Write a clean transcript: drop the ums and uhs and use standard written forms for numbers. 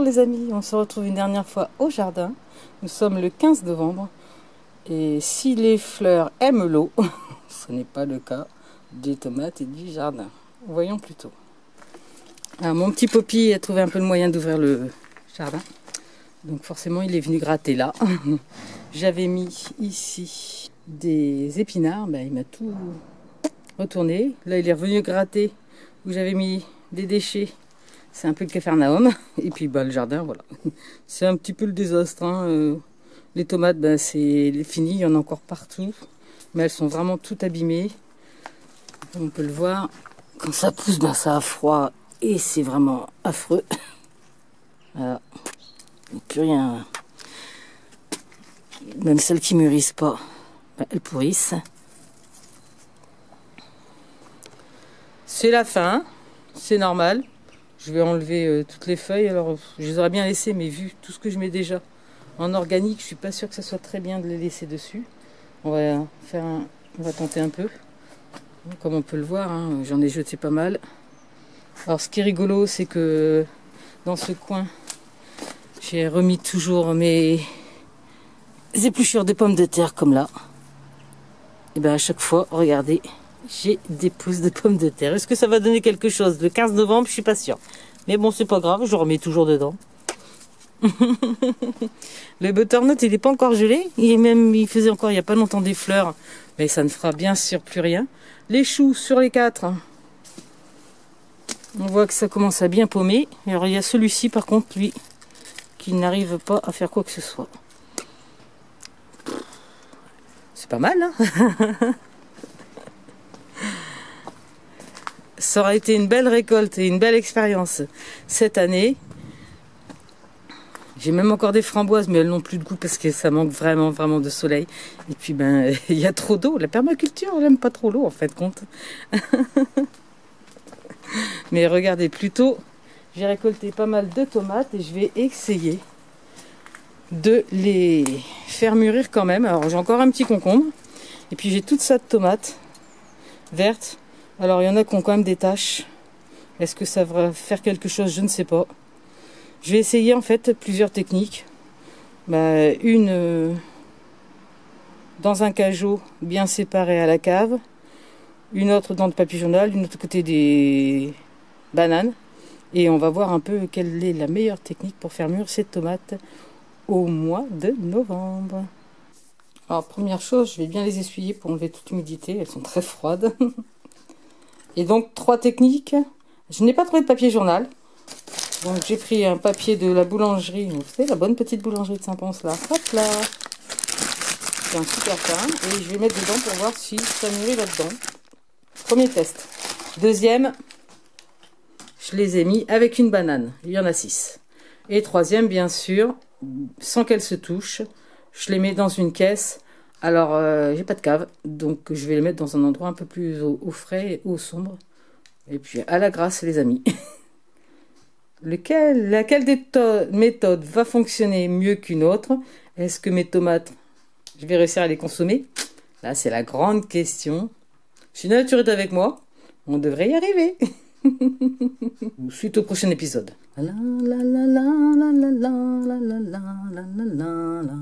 les amis, on se retrouve une dernière fois au jardin. Nous sommes le 15 novembre et si les fleurs aiment l'eau, ce n'est pas le cas des tomates et du jardin. Voyons plutôt. Alors, mon petit Poppy a trouvé un peu le moyen d'ouvrir le jardin. Donc forcément il est venu gratter là. J'avais mis ici des épinards, ben, il m'a tout retourné. Là il est revenu gratter où j'avais mis des déchets. C'est un peu le Capharnaüm. Et puis bah, le jardin, voilà. C'est un petit peu le désastre. Hein. Les tomates, bah, c'est fini. Il y en a encore partout. Mais elles sont vraiment toutes abîmées. Comme on peut le voir, quand ça pousse, bah, ça a froid. Et c'est vraiment affreux. Voilà. Il n'y a plus rien. Même celles qui mûrissent pas, bah, elles pourrissent. C'est la fin. C'est normal. Je vais enlever toutes les feuilles. Alors, je les aurais bien laissées, mais vu tout ce que je mets déjà en organique, je suis pas sûre que ça soit très bien de les laisser dessus. On va tenter un peu. Comme on peut le voir, hein, j'en ai jeté pas mal. Alors, ce qui est rigolo, c'est que dans ce coin, j'ai remis toujours mes épluchures de pommes de terre comme là. Et bien, à chaque fois, regardez. J'ai des pousses de pommes de terre. Est-ce que ça va donner quelque chose? Le 15 novembre, je suis pas sûre. Mais bon, c'est pas grave, je remets toujours dedans. Le butternut, il n'est pas encore gelé. Il faisait encore il n'y a pas longtemps des fleurs. Mais ça ne fera bien sûr plus rien. Les choux sur les 4. On voit que ça commence à bien paumer. Alors il y a celui-ci par contre, lui, qui n'arrive pas à faire quoi que ce soit. C'est pas mal, hein? Ça aura été une belle récolte et une belle expérience cette année. J'ai même encore des framboises, mais elles n'ont plus de goût parce que ça manque vraiment de soleil. Et puis ben il y a trop d'eau. La permaculture, j'aime pas trop l'eau en fait compte. Mais regardez, plutôt, j'ai récolté pas mal de tomates et je vais essayer de les faire mûrir quand même. Alors j'ai encore un petit concombre. Et puis j'ai toute ça de tomates vertes. Alors, il y en a qui ont quand même des taches. Est-ce que ça va faire quelque chose? Je ne sais pas. Je vais essayer, en fait, plusieurs techniques. Bah, une dans un cajot bien séparé à la cave. Une autre dans le papier journal. Une autre côté des bananes. Et on va voir un peu quelle est la meilleure technique pour faire mûrir ces tomates au mois de novembre. Alors, première chose, je vais bien les essuyer pour enlever toute l'humidité. Elles sont très froides. Et donc, 3 techniques. Je n'ai pas trouvé de papier journal. Donc, j'ai pris un papier de la boulangerie. Vous savez, la bonne petite boulangerie de Saint-Pons, là. Hop là. C'est un super fin. Et je vais mettre dedans pour voir si ça mûrit là-dedans. Premier test. Deuxième, je les ai mis avec une banane. Il y en a 6. Et troisième, bien sûr, sans qu'elles se touchent, je les mets dans une caisse. Alors, j'ai pas de cave, donc je vais les mettre dans un endroit un peu plus au frais et au sombre. Et puis, à la grâce, les amis. Laquelle des méthodes va fonctionner mieux qu'une autre? Est-ce que mes tomates, je vais réussir à les consommer? Là, c'est la grande question. Si la nature est avec moi, on devrait y arriver. Suite au prochain épisode. La la la la la la la la la la la la la.